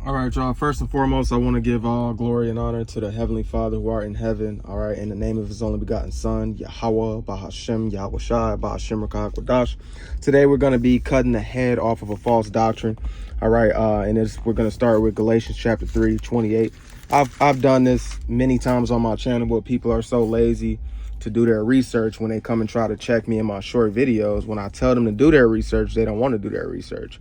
All right, y'all. First and foremost, I want to give all glory and honor to the Heavenly Father who art in heaven. All right, in the name of His only begotten Son, Yahweh, Bahashem, Yahweh Shai, Bahashem Rakah Kodash. Today, we're going to be cutting the head off of a false doctrine. All right, we're going to start with Galatians chapter 3:28. I've done this many times on my channel, but people are so lazy to do their research when they come and try to check me in my short videos. When I tell them to do their research, they don't want to do their research.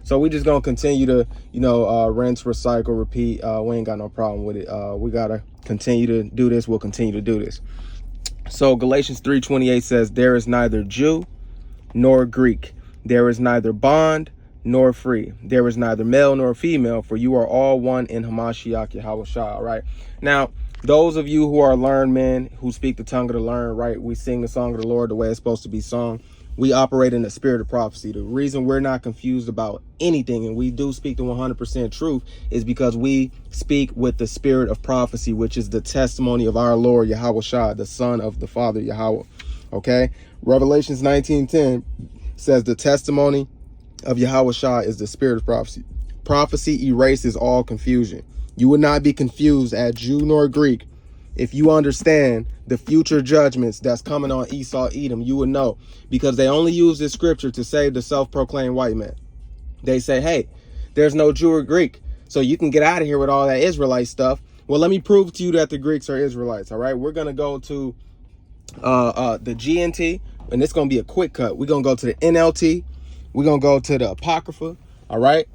So we just gonna continue to, rinse, recycle, repeat. We ain't got no problem with it. We gotta continue to do this. We'll continue to do this. So Galatians 3:28 says, "There is neither Jew nor Greek. There is neither bond nor free. There is neither male nor female, for you are all one in Hamashiach Yahweh Shai." All right. Now, those of you who are learned men, who speak the tongue of the learned, right? We sing the song of the Lord the way it's supposed to be sung. We operate in the spirit of prophecy. The reason we're not confused about anything, and we do speak the 100% truth, is because we speak with the spirit of prophecy, which is the testimony of our Lord Yahweh Shai, the Son of the Father Yahweh. Okay? Revelations 19:10 says the testimony of Yahweh Shai is the spirit of prophecy. Prophecy erases all confusion. You would not be confused at Jew nor Greek. If you understand the future judgments that's coming on Esau, Edom, you would know, because they only use this scripture to save the self-proclaimed white man. They say, hey, there's no Jew or Greek, so you can get out of here with all that Israelite stuff. Well, let me prove to you that the Greeks are Israelites. All right, we're going to go to the GNT, and it's going to be a quick cut. We're going to go to the NLT. We're going to go to the Apocrypha. All right.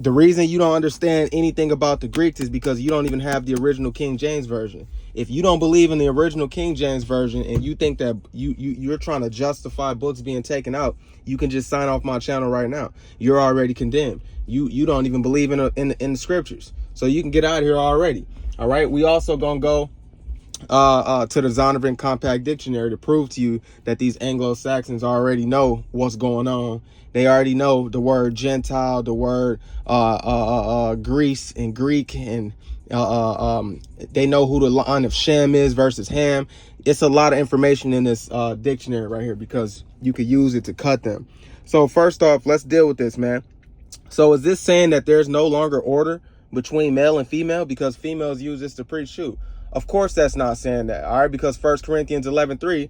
The reason you don't understand anything about the Greeks is because you don't even have the original King James Version. If you don't believe in the original King James Version and you think that you're trying to justify books being taken out, you can just sign off my channel right now. You're already condemned. You don't even believe in the scriptures. So you can get out of here already. All right. We also gonna go to the Zondervan Compact Dictionary to prove to you that these Anglo-Saxons already know what's going on. They already know the word Gentile, the word Greece and Greek, and they know who the line of Shem is versus Ham. It's a lot of information in this dictionary right here, because you could use it to cut them. So first off, let's deal with this, man. So is this saying that there's no longer order between male and female because females use this to preach? Shoot. Of course, that's not saying that. All right, because 1 Corinthians 11:3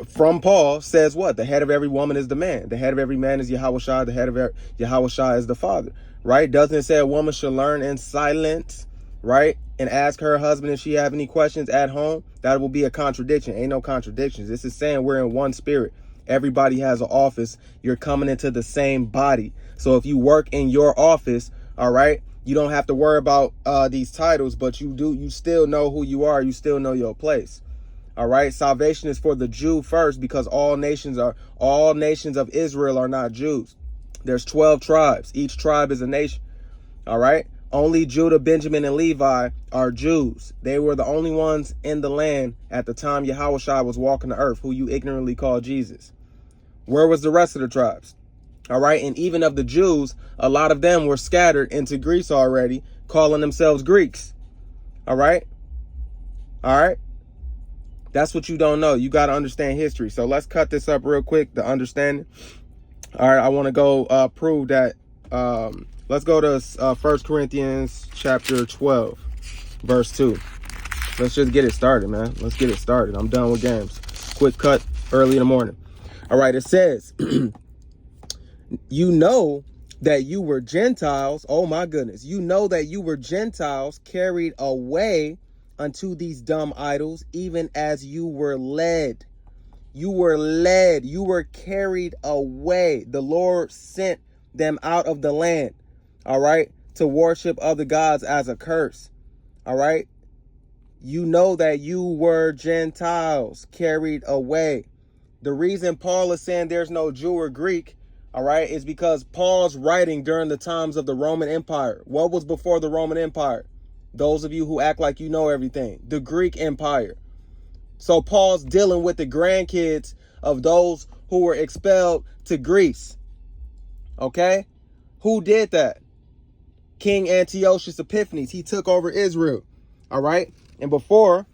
from Paul says what? The head of every woman is the man. The head of every man is Yahweh Shai. The head of Yahweh Shai is the father. Right? Doesn't it say a woman should learn in silence? Right? And ask her husband if she have any questions at home? That will be a contradiction. Ain't no contradictions. This is saying we're in one spirit. Everybody has an office. You're coming into the same body. So if you work in your office, all right, you don't have to worry about these titles, but you still know who you are. You still know your place. All right. Salvation is for the Jew first, because all nations of Israel are not Jews. There's 12 tribes. Each tribe is a nation. All right. Only Judah, Benjamin, and Levi are Jews. They were the only ones in the land at the time Yahweh Shai was walking the earth, who you ignorantly call Jesus. Where was the rest of the tribes? All right. And even of the Jews, a lot of them were scattered into Greece already, calling themselves Greeks. All right. All right. That's what you don't know. You got to understand history. So let's cut this up real quick, the understanding. All right. I want to go prove that. Let's go to 1 Corinthians chapter 12, verse 2. Let's just get it started, man. Let's get it started. I'm done with games. Quick cut early in the morning. All right. It says, you know that you were Gentiles. Oh, my goodness. You know that you were Gentiles carried away unto these dumb idols, even as you were led. You were led. You were carried away. The Lord sent them out of the land. All right. To worship other gods as a curse. All right. You know that you were Gentiles carried away. The reason Paul is saying there's no Jew or Greek, all right, is because Paul's writing during the times of the Roman Empire. What was before the Roman Empire? Those of you who act like you know everything, the Greek Empire. So Paul's dealing with the grandkids of those who were expelled to Greece. Okay? Who did that? King Antiochus Epiphanes. He took over Israel. All right? And before,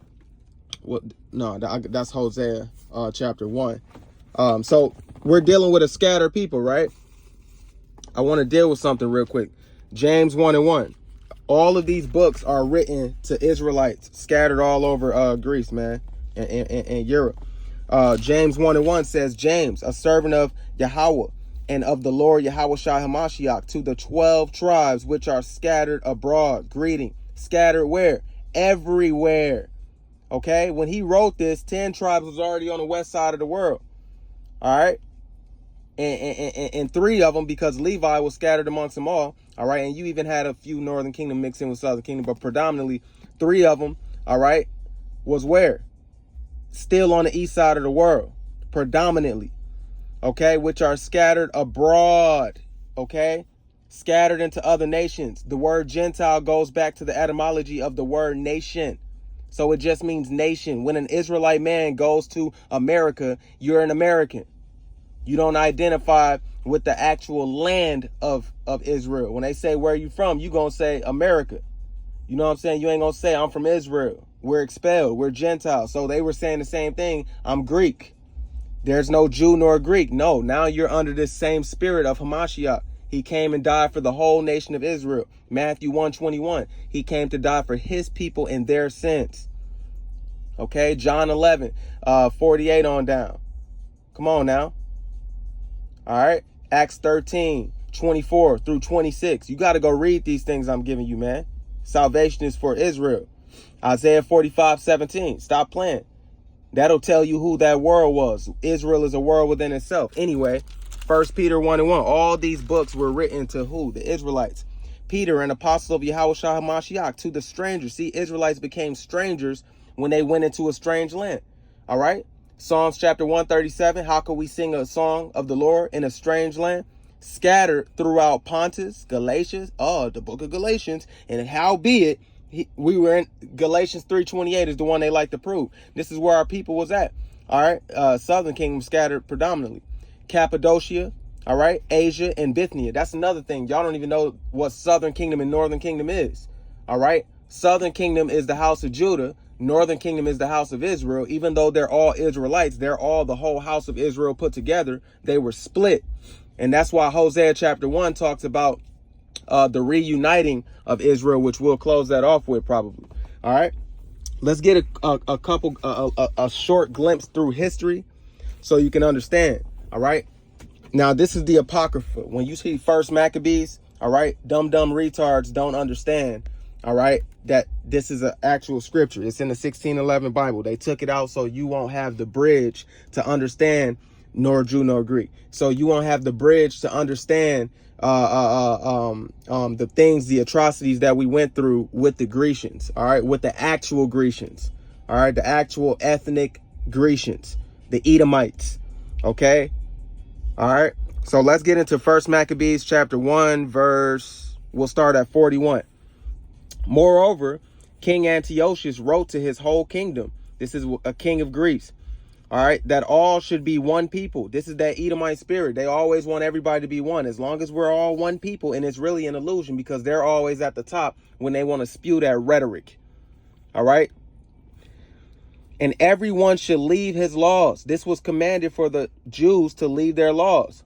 well, no, that's Hosea chapter 1. So we're dealing with a scattered people, right? I want to deal with something real quick. James 1:1. All of these books are written to Israelites scattered all over Greece, man, and Europe. James 1:1 says, James, a servant of Yahweh and of the Lord Yahweh Shai Hamashiach, to the 12 tribes which are scattered abroad. Greeting. Scattered where? Everywhere. Okay? When he wrote this, 10 tribes was already on the west side of the world. All right? And 3 of them, because Levi was scattered amongst them all. All right? And you even had a few northern kingdom mixed in with southern kingdom, but predominantly 3 of them, all right, was where? Still on the east side of the world, predominantly, okay, which are scattered abroad, okay, scattered into other nations. The word Gentile goes back to the etymology of the word nation. So it just means nation. When an Israelite man goes to America, you're an American. You don't identify with the actual land of Israel. When they say, where are you from? You going to say America. You know what I'm saying? You ain't going to say, I'm from Israel. We're expelled. We're Gentiles. So they were saying the same thing. I'm Greek. There's no Jew nor Greek. No, now you're under this same spirit of Hamashiach. He came and died for the whole nation of Israel. Matthew 1:21. He came to die for his people and their sins. Okay, John 11, 48 on down. Come on now. All right, Acts 13, 24 through 26. You got to go read these things I'm giving you, man. Salvation is for Israel. Isaiah 45:17. Stop playing. That'll tell you who that world was. Israel is a world within itself. Anyway, 1 Peter 1:1. All these books were written to who? The Israelites. Peter, an apostle of Yahweh Shai Hamashiach, to the strangers. See, Israelites became strangers when they went into a strange land. All right? Psalms chapter 137. How could we sing a song of the Lord in a strange land? Scattered throughout Pontus, Galatians, the book of Galatians, and howbeit, we were in Galatians 3:28 is the one they like to prove. This is where our people was at. All right. Southern kingdom scattered predominantly. Cappadocia. All right. Asia and Bithynia. That's another thing. Y'all don't even know what southern kingdom and northern kingdom is. All right. Southern kingdom is the house of Judah. Northern kingdom is the house of Israel. Even though they're all Israelites, they're all the whole house of Israel put together. They were split. And that's why Hosea chapter 1 talks about the reuniting of Israel, which we'll close that off with probably. All right. Let's get a short glimpse through history so you can understand. All right. Now, this is the Apocrypha. When you see First Maccabees, all right, dumb retards don't understand, all right, that this is an actual scripture. It's in the 1611 Bible. They took it out so you won't have the bridge to understand nor Jew nor Greek. So you won't have the bridge to understand the things, the atrocities that we went through with the Grecians, all right, with the actual Grecians, all right, the actual ethnic Grecians, the Edomites, okay, all right. So let's get into First Maccabees chapter 1 verse, we'll start at 41. Moreover, King Antiochus wrote to his whole kingdom, this is a king of Greece, all right, that all should be one people. This is that Edomite spirit. They always want everybody to be one, as long as we're all one people. And it's really an illusion because they're always at the top when they want to spew that rhetoric. All right. And everyone should leave his laws. This was commanded for the Jews to leave their laws.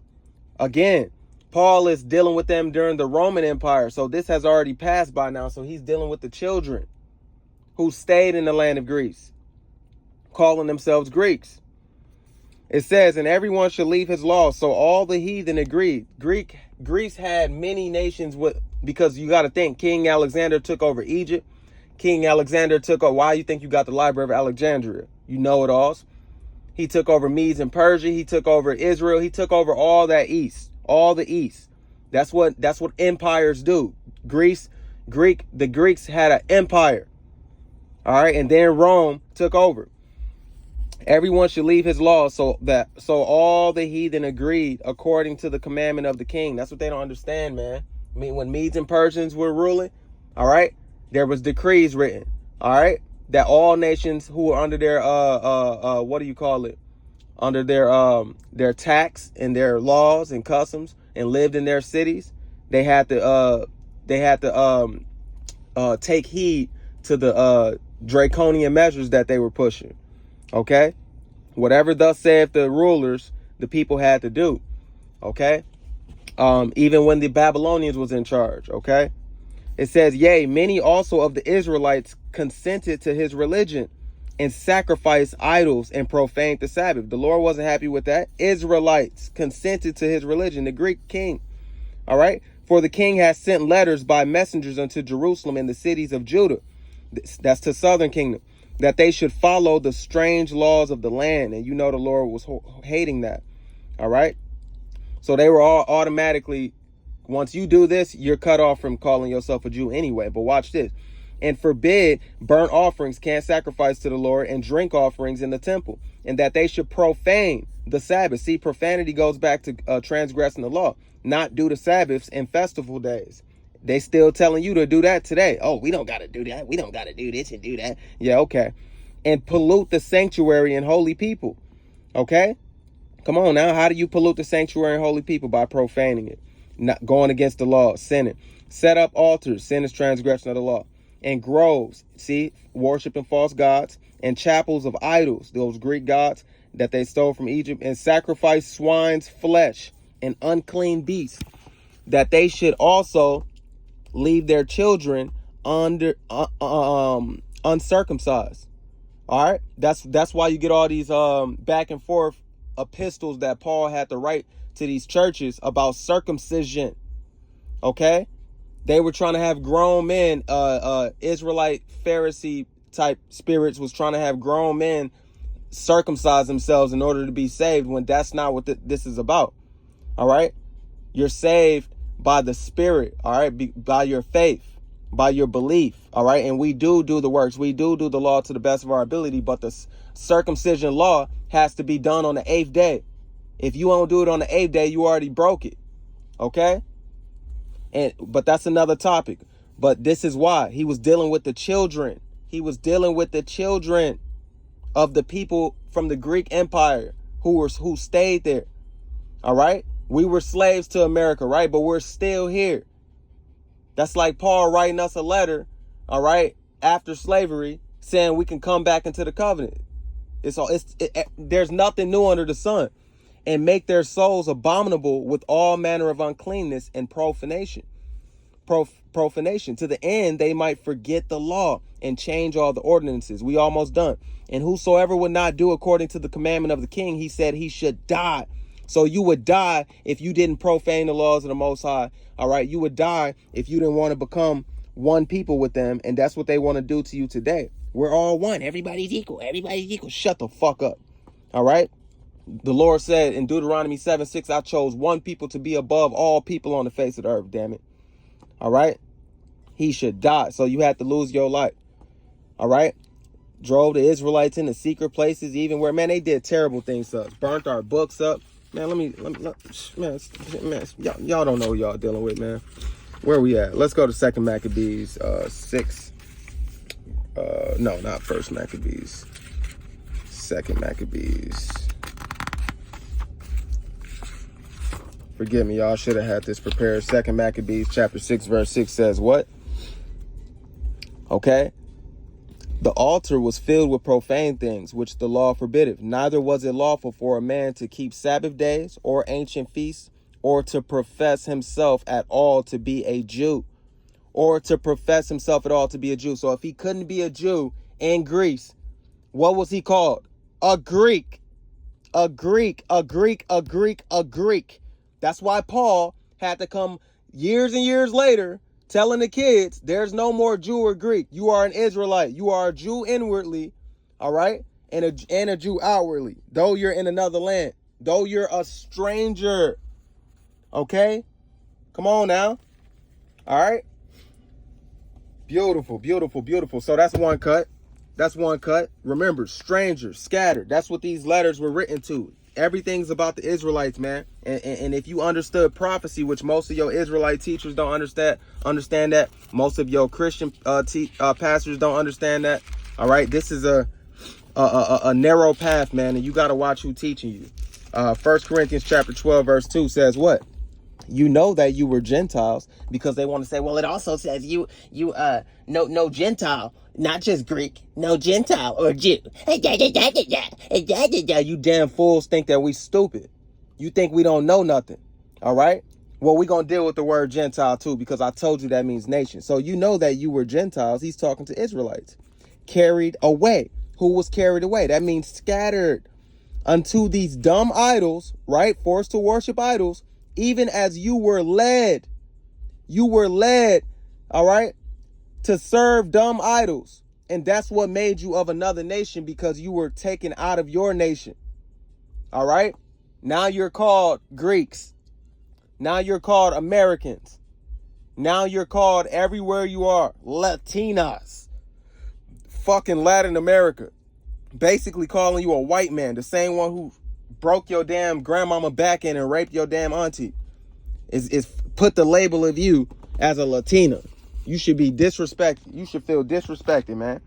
Again, Paul is dealing with them during the Roman Empire. So this has already passed by now. So he's dealing with the children who stayed in the land of Greece, calling themselves Greeks. It says, and everyone should leave his laws. So all the heathen agreed. Greece had many nations because you got to think, King Alexander took over Egypt. King Alexander took over, why you think you got the Library of Alexandria? You know it all. He took over Medes and Persia. He took over Israel. He took over all that east, all the east. That's what empires do. The Greeks had an empire. All right. And then Rome took over. Everyone should leave his laws, so all the heathen agreed according to the commandment of the king. That's what they don't understand, man. I mean, when Medes and Persians were ruling, all right, there was decrees written, all right, that all nations who were under their what do you call it? Under their tax and their laws and customs and lived in their cities, they had to take heed to the draconian measures that they were pushing. Okay, whatever thus saith the rulers, the people had to do. Okay, even when the Babylonians was in charge. Okay, It says, yea, many also of the Israelites consented to his religion and sacrificed idols and profaned the Sabbath. The Lord wasn't happy with that. Israelites consented to his religion, the Greek king. All right. For the king has sent letters by messengers unto Jerusalem and the cities of Judah. That's to southern kingdom, that they should follow the strange laws of the land. And you know, the Lord was hating that. All right. So they were all automatically, once you do this, you're cut off from calling yourself a Jew anyway. But watch this. And forbid burnt offerings, can't sacrifice to the Lord, and drink offerings in the temple, and that they should profane the Sabbath. See, profanity goes back to transgressing the law, not do the Sabbaths and festival days. They still telling you to do that today. Oh, we don't got to do that. We don't got to do this and do that. Yeah, okay. And pollute the sanctuary and holy people. Okay? Come on now. How do you pollute the sanctuary and holy people? By profaning it, not going against the law, sinning. Set up altars, sin is transgression of the law. And groves, see, worshiping false gods, and chapels of idols, those Greek gods that they stole from Egypt, and sacrifice swine's flesh and unclean beasts, that they should also leave their children uncircumcised. All right, that's why you get all these back and forth epistles that Paul had to write to these churches about circumcision. Okay. They were trying to have grown men, Israelite Pharisee type spirits was trying to have grown men circumcise themselves in order to be saved, when that's not what this is about. All right. You're saved by the Spirit. All right. By your faith, by your belief. All right. And we do the works. We do the law to the best of our ability. But the circumcision law has to be done on the 8th day. If you don't do it on the 8th day, you already broke it. Okay. But that's another topic. But this is why he was dealing with the children. He was dealing with the children of the people from the Greek Empire who stayed there. All right. We were slaves to America, right? But we're still here. That's like Paul writing us a letter, all right, after slavery, saying we can come back into the covenant. There's nothing new under the sun. And make their souls abominable with all manner of uncleanness and profanation. Profanation, to the end they might forget the law and change all the ordinances. We almost done. And whosoever would not do according to the commandment of the king, he said he should die. So you would die if you didn't profane the laws of the Most High. All right. You would die if you didn't want to become one people with them. And that's what they want to do to you today. We're all one. Everybody's equal. Everybody's equal. Shut the fuck up. All right. The Lord said in Deuteronomy 7:6, I chose one people to be above all people on the face of the earth. Damn it. All right. He should die. So you had to lose your life. All right. Drove the Israelites into secret places, even where, man, they did terrible things to us. Burnt our books up. Man, man, y'all don't know who y'all dealing with, man. Where we at? Let's go to 2nd Maccabees 6. No, not 1st Maccabees. 2nd Maccabees. Forgive me, y'all. Should have had this prepared. 2nd Maccabees chapter 6, verse 6 says what? Okay. The altar was filled with profane things, which the law forbiddeth. Neither was it lawful for a man to keep Sabbath days or ancient feasts, or to profess himself at all to be a Jew, or to profess himself at all to be a Jew. So if he couldn't be a Jew in Greece, what was he called? A Greek. A Greek, a Greek, a Greek, a Greek. That's why Paul had to come years and years later telling the kids, there's no more Jew or Greek. You are an Israelite. You are a Jew inwardly, all right, and a Jew outwardly, though you're in another land, though you're a stranger, okay? Come on now, all right? Beautiful, beautiful, beautiful. So that's one cut. That's one cut. Remember, strangers, scattered. That's what these letters were written to. Everything's about the Israelites, man. And if you understood prophecy, which most of your Israelite teachers don't understand that. Most of your Christian pastors don't understand that. All right. This is a narrow path, man. And you got to watch who teaching you. 1 Corinthians chapter 12, verse 2 says what? You know that you were Gentiles, because they want to say, well, it also says no Gentile, not just Greek, no Gentile or Jew. You damn fools think that we stupid. You think we don't know nothing. All right. Well, we're going to deal with the word Gentile too, because I told you that means nation. So you know that you were Gentiles. He's talking to Israelites. Carried away. Who was carried away? That means scattered unto these dumb idols, right? Forced to worship idols, even as you were led. You were led, all right, to serve dumb idols. And that's what made you of another nation, because you were taken out of your nation. All right. Now you're called Greeks. Now you're called Americans. Now you're called everywhere you are. Latinas. Fucking Latin America. Basically calling you a white man. The same one who broke your damn grandmama back in and raped your damn auntie. Is put the label of you as a Latina. You should be disrespected. You should feel disrespected, man.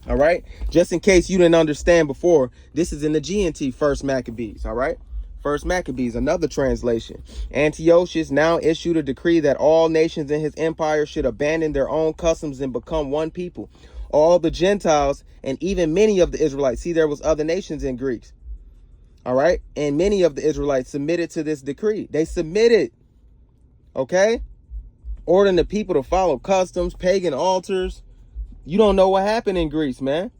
All right. Just in case you didn't understand before, this is in the GNT, First Maccabees. All right. First Maccabees, another translation. Antiochus now issued a decree that all nations in his empire should abandon their own customs and become one people. All the Gentiles and even many of the Israelites. See, there was other nations in Greeks. All right. And many of the Israelites submitted to this decree. They submitted. Okay. Ordering the people to follow customs, pagan altars. You don't know what happened in Greece, man.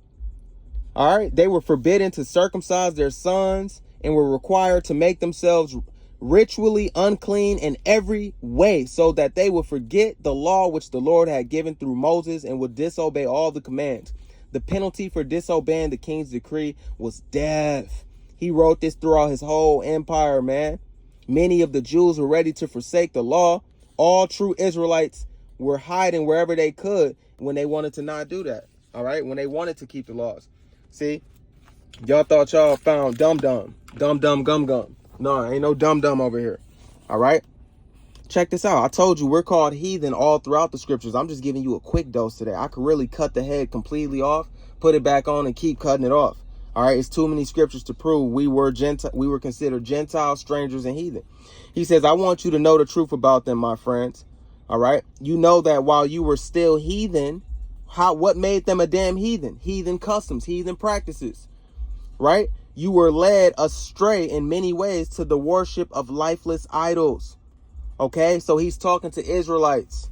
All right. They were forbidden to circumcise their sons and were required to make themselves ritually unclean in every way, so that they would forget the law which the Lord had given through Moses and would disobey all the commands. The penalty for disobeying the king's decree was death. He wrote this throughout his whole empire, man. Many of the Jews were ready to forsake the law. All true Israelites were hiding wherever they could when they wanted to not do that. All right. When they wanted to keep the laws. See, y'all thought y'all found dum-dum, dum-dum, gum-gum. No, ain't no dum-dum over here. All right. Check this out. I told you we're called heathen all throughout the scriptures. I'm just giving you a quick dose today. I could really cut the head completely off, put it back on, and keep cutting it off. All right. It's too many scriptures to prove we were considered Gentiles, strangers, and heathen. He says, I want you to know the truth about them, my friends. All right. You know that while you were still heathen, what made them a damn heathen? Heathen customs, heathen practices. Right? You were led astray in many ways to the worship of lifeless idols. Okay, so he's talking to Israelites.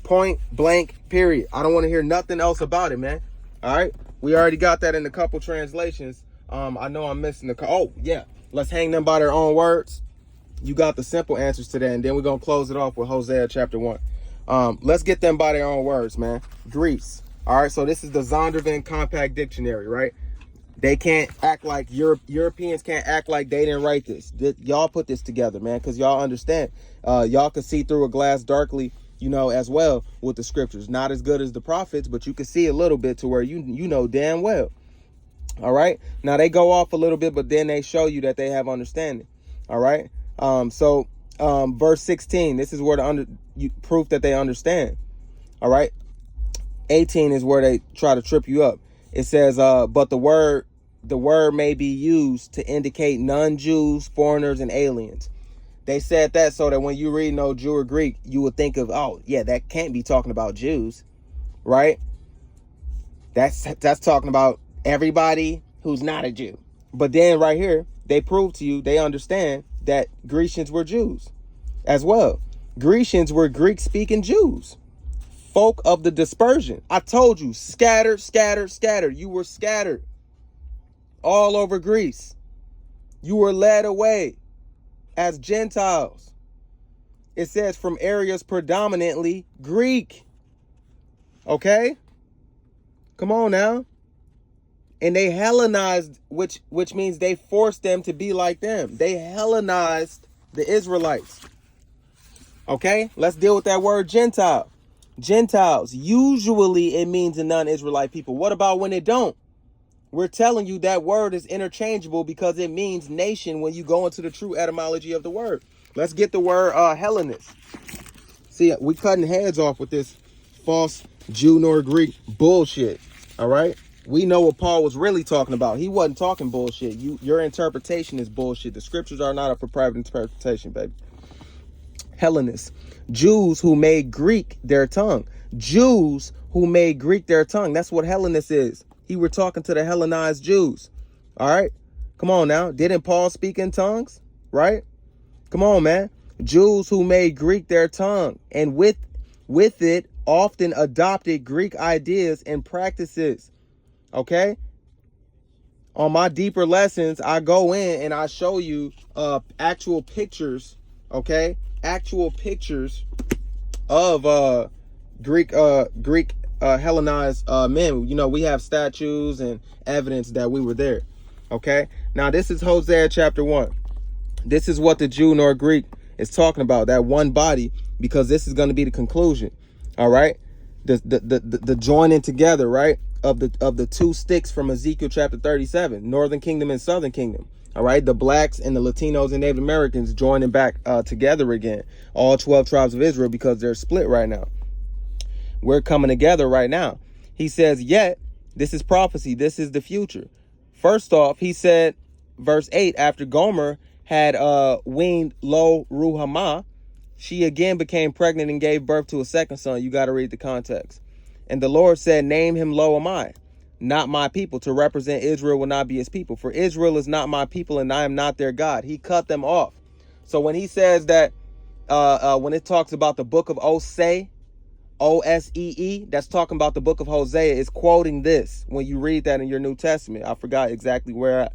Point blank, period. I don't want to hear nothing else about it, man. All right, we already got that in a couple translations. I know I'm missing the. Oh, yeah. Let's hang them by their own words. You got the simple answers to that, and then we're going to close it off with Hosea chapter 1. Let's get them by their own words, man. Greece. All right, so this is the Zondervan Compact Dictionary, right? They can't act like Europeans can't act like they didn't write this. Y'all put this together, man, because y'all understand. Y'all can see through a glass darkly, as well with the scriptures. Not as good as the prophets, but you can see a little bit to where you know damn well. All right. Now they go off a little bit, but then they show you that they have understanding. All right. Verse 16. This is where proof that they understand. All right. 18 is where they try to trip you up. It says, but the word may be used to indicate non-Jews, foreigners, and aliens. They said that so that when you read no Jew or Greek, you would think of, oh, yeah, that can't be talking about Jews, right? That's talking about everybody who's not a Jew. But then right here, they prove to you, they understand that Grecians were Jews as well. Grecians were Greek-speaking Jews. Folk of the dispersion. I told you, scattered, scattered, scattered. You were scattered all over Greece. You were led away as Gentiles. It says from areas predominantly Greek. Okay? Come on now. And they Hellenized, which means they forced them to be like them. They Hellenized the Israelites. Okay? Let's deal with that word Gentile. Gentiles, usually it means a non-Israelite people. What about when it don't? We're telling you that word is interchangeable because it means nation when you go into the true etymology of the word. Let's get the word Hellenist. See, we cutting heads off with this false Jew nor Greek bullshit. All right? We know what Paul was really talking about. He wasn't talking bullshit. Your interpretation is bullshit. The scriptures are not up for private interpretation, baby. Hellenists, Jews who made Greek their tongue. Jews who made Greek their tongue. That's what Hellenist is. He were talking to the Hellenized Jews. All right. Come on now. Didn't Paul speak in tongues? Right? Come on, man. Jews who made Greek their tongue, and with it often adopted Greek ideas and practices. Okay? On my deeper lessons, I go in and I show you actual pictures, okay? Actual pictures of Greek Hellenized men. You know, we have statues and evidence that we were there. Okay? Now this is Hosea chapter 1. This is what the Jew nor Greek is talking about, that one body, because this is going to be the conclusion. All right? The joining together, right, of the two sticks from Ezekiel chapter 37, Northern Kingdom and Southern Kingdom. All right, the blacks and the Latinos and Native Americans joining back together again, all 12 tribes of Israel, because they're split right now. We're coming together right now. He says, yet, this is prophecy. This is the future. First off, he said, verse 8, after Gomer had weaned Lo Ruhamah, she again became pregnant and gave birth to a second son. You got to read the context. And the Lord said, name him Lo Ammi, not my people. To represent Israel will not be his people. For Israel is not my people, and I am not their God. He cut them off. So when he says that, when it talks about the book of Osee, Osee, that's talking about the book of Hosea, is quoting this when you read that in your New Testament. I forgot exactly where at.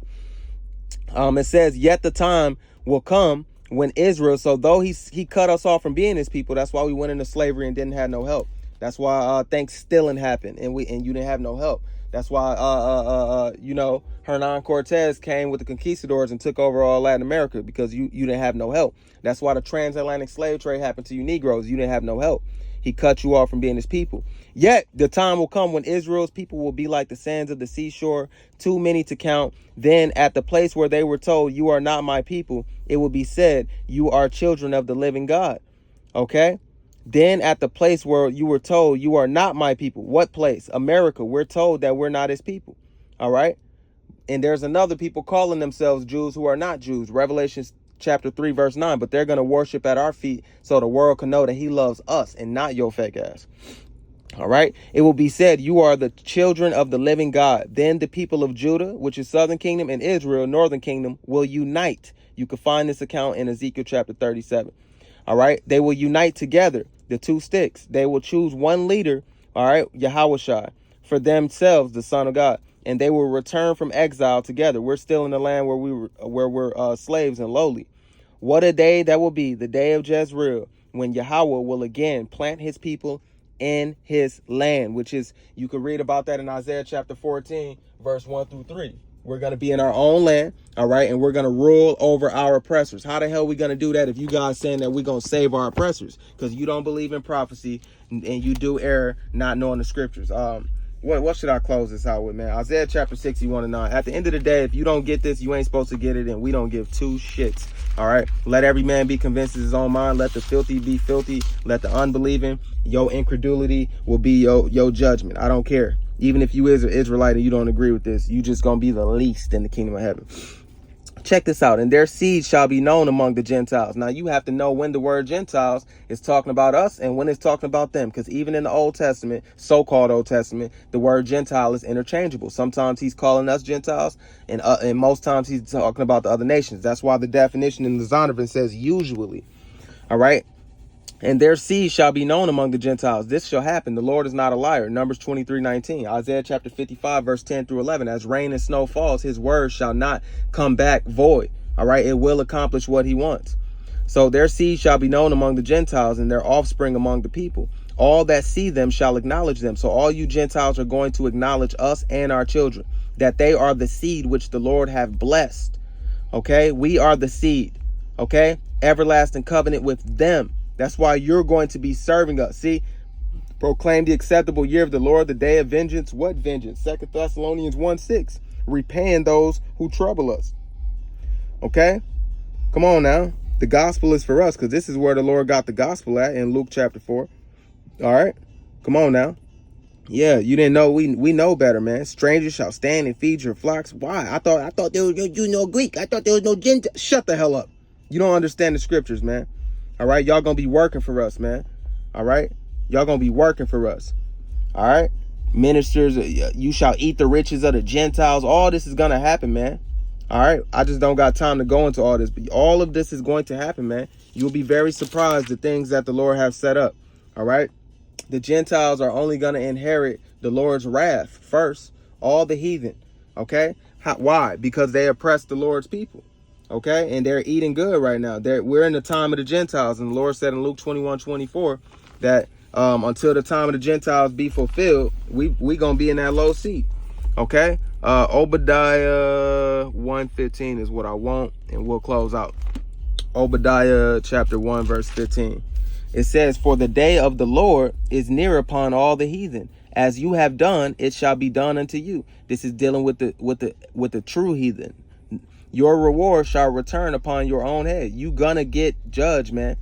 It says, yet the time will come when Israel, so though he cut us off from being his people, that's why we went into slavery and didn't have no help. That's why Thanksgiving happened and you didn't have no help. That's why you know, Hernan Cortez came with the conquistadors and took over all Latin America, because you didn't have no help. That's why the transatlantic slave trade happened to you Negroes. You didn't have no help. He cut you off from being his people. Yet the time will come when Israel's people will be like the sands of the seashore, too many to count. Then at the place where they were told, you are not my people, it will be said, you are children of the living God. Okay? Then at the place where you were told, you are not my people. What place? America. We're told that we're not his people. All right? And there's another people calling themselves Jews who are not Jews. Revelations chapter 3 verse 9. But they're going to worship at our feet so the world can know that he loves us and not your fake ass. All right. It will be said, you are the children of the living God. Then the people of Judah, which is Southern Kingdom, and Israel, Northern Kingdom, will unite. You can find this account in Ezekiel chapter 37. All right. They will unite together, the two sticks. They will choose one leader. All right. Yahushua, for themselves, the Son of God. And they will return from exile together. We're still in the land where we're slaves and lowly. What a day that will be, the day of Jezreel, when Yahweh will again plant his people in his land, which is, you can read about that in Isaiah chapter 14, verse 1 through 3. We're going to be in our own land, all right, and we're going to rule over our oppressors. How the hell are we going to do that if you guys saying that we're going to save our oppressors? Because you don't believe in prophecy and you do err not knowing the scriptures. What should I close this out with, man? Isaiah chapter 61:9. At the end of the day, if you don't get this, you ain't supposed to get it, and we don't give two shits. All right? Let every man be convinced in his own mind. Let the filthy be filthy. Let the unbelieving, your incredulity will be your judgment. I don't care. Even if you is an Israelite and you don't agree with this, you just going to be the least in the kingdom of heaven. Check this out. And their seed shall be known among the Gentiles. Now, you have to know when the word Gentiles is talking about us and when it's talking about them. Because even in the Old Testament, so-called Old Testament, the word Gentile is interchangeable. Sometimes he's calling us Gentiles, and most times he's talking about the other nations. That's why the definition in the Zondervan says usually. All right? And their seed shall be known among the Gentiles. This shall happen. The Lord is not a liar. Numbers 23:19. Isaiah chapter 55, verse 10 through 11. As rain and snow falls, his word shall not come back void. All right. It will accomplish what he wants. So their seed shall be known among the Gentiles, and their offspring among the people. All that see them shall acknowledge them. So all you Gentiles are going to acknowledge us and our children, that they are the seed which the Lord have blessed. Okay. We are the seed. Okay. Everlasting covenant with them. That's why you're going to be serving us. See, proclaim the acceptable year of the Lord, the day of vengeance. What vengeance? 2 Thessalonians 1:6. Repaying those who trouble us. Okay? Come on now. The gospel is for us, because this is where the Lord got the gospel at in Luke chapter 4. All right? Come on now. Yeah, you didn't know. We know better, man. Strangers shall stand and feed your flocks. Why? I thought there was no Greek. I thought there was no Gentile. Shut the hell up. You don't understand the scriptures, man. All right, y'all gonna be working for us, man. All right, y'all gonna be working for us. All right, ministers, you shall eat the riches of the Gentiles. All this is gonna happen, man. All right. I just don't got time to go into all this, but all of this is going to happen, man. You'll be very surprised the things that the Lord have set up. All right. The Gentiles are only going to inherit the Lord's wrath first. All the heathen. Okay. Why? Because they oppressed the Lord's people. Okay. And they're eating good right now. We're in the time of the Gentiles. And the Lord said in Luke 21:24 that until the time of the Gentiles be fulfilled, we going to be in that low seat. Okay. Obadiah 1:15 is what I want, and we'll close out. Obadiah chapter 1 verse 15. It says, "For the day of the Lord is near upon all the heathen. As you have done, it shall be done unto you." This is dealing with the true heathen. Your reward shall return upon your own head. You gonna get judged, man.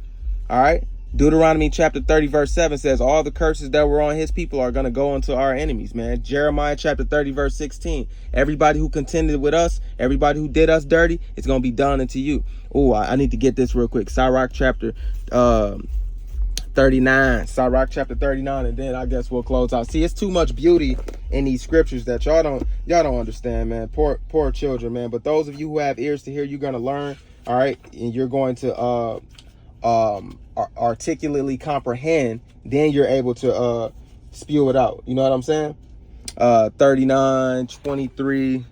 All right. Deuteronomy chapter 30 verse 7 says all the curses that were on his people are going to go into our enemies, man. Jeremiah chapter 30 verse 16. Everybody who contended with us, everybody who did us dirty, it's going to be done unto you. Oh, I need to get this real quick. Sirach chapter 39. Sirach chapter 39, and then I guess we'll close out. See, it's too much beauty in these scriptures that y'all don't understand, man. Poor children, man. But those of you who have ears to hear, you're going to learn, all right? And you're going to articulately comprehend, then you're able to spew it out. You know what I'm saying? 39:23.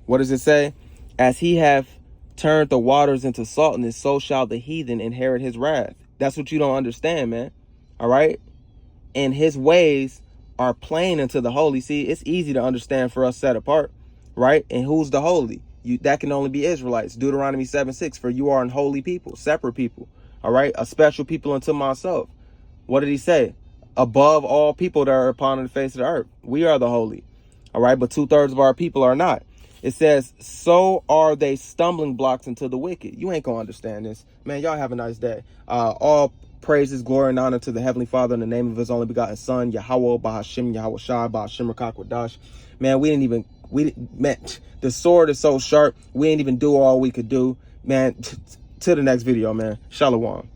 What does it say? As he hath turned the waters into saltness, so shall the heathen inherit his wrath. That's what you don't understand, man. All right. And his ways are plain unto the holy. See, it's easy to understand for us set apart, right? And who's the holy? That can only be Israelites. Deuteronomy 7:6. For you are an holy people, separate people. All right. A special people unto myself. What did he say? Above all people that are upon the face of the earth. We are the holy. All right. But 2/3 of our people are not. It says, so are they stumbling blocks into the wicked. You ain't going to understand this. Man, y'all have a nice day. All praises, glory, and honor to the Heavenly Father in the name of his only begotten Son, Yahweh, Bahashim, Yahweh Shai, Bahashim, Rakak, Man, man, the sword is so sharp. We ain't even do all we could do. Man, to the next video, man. Shalom.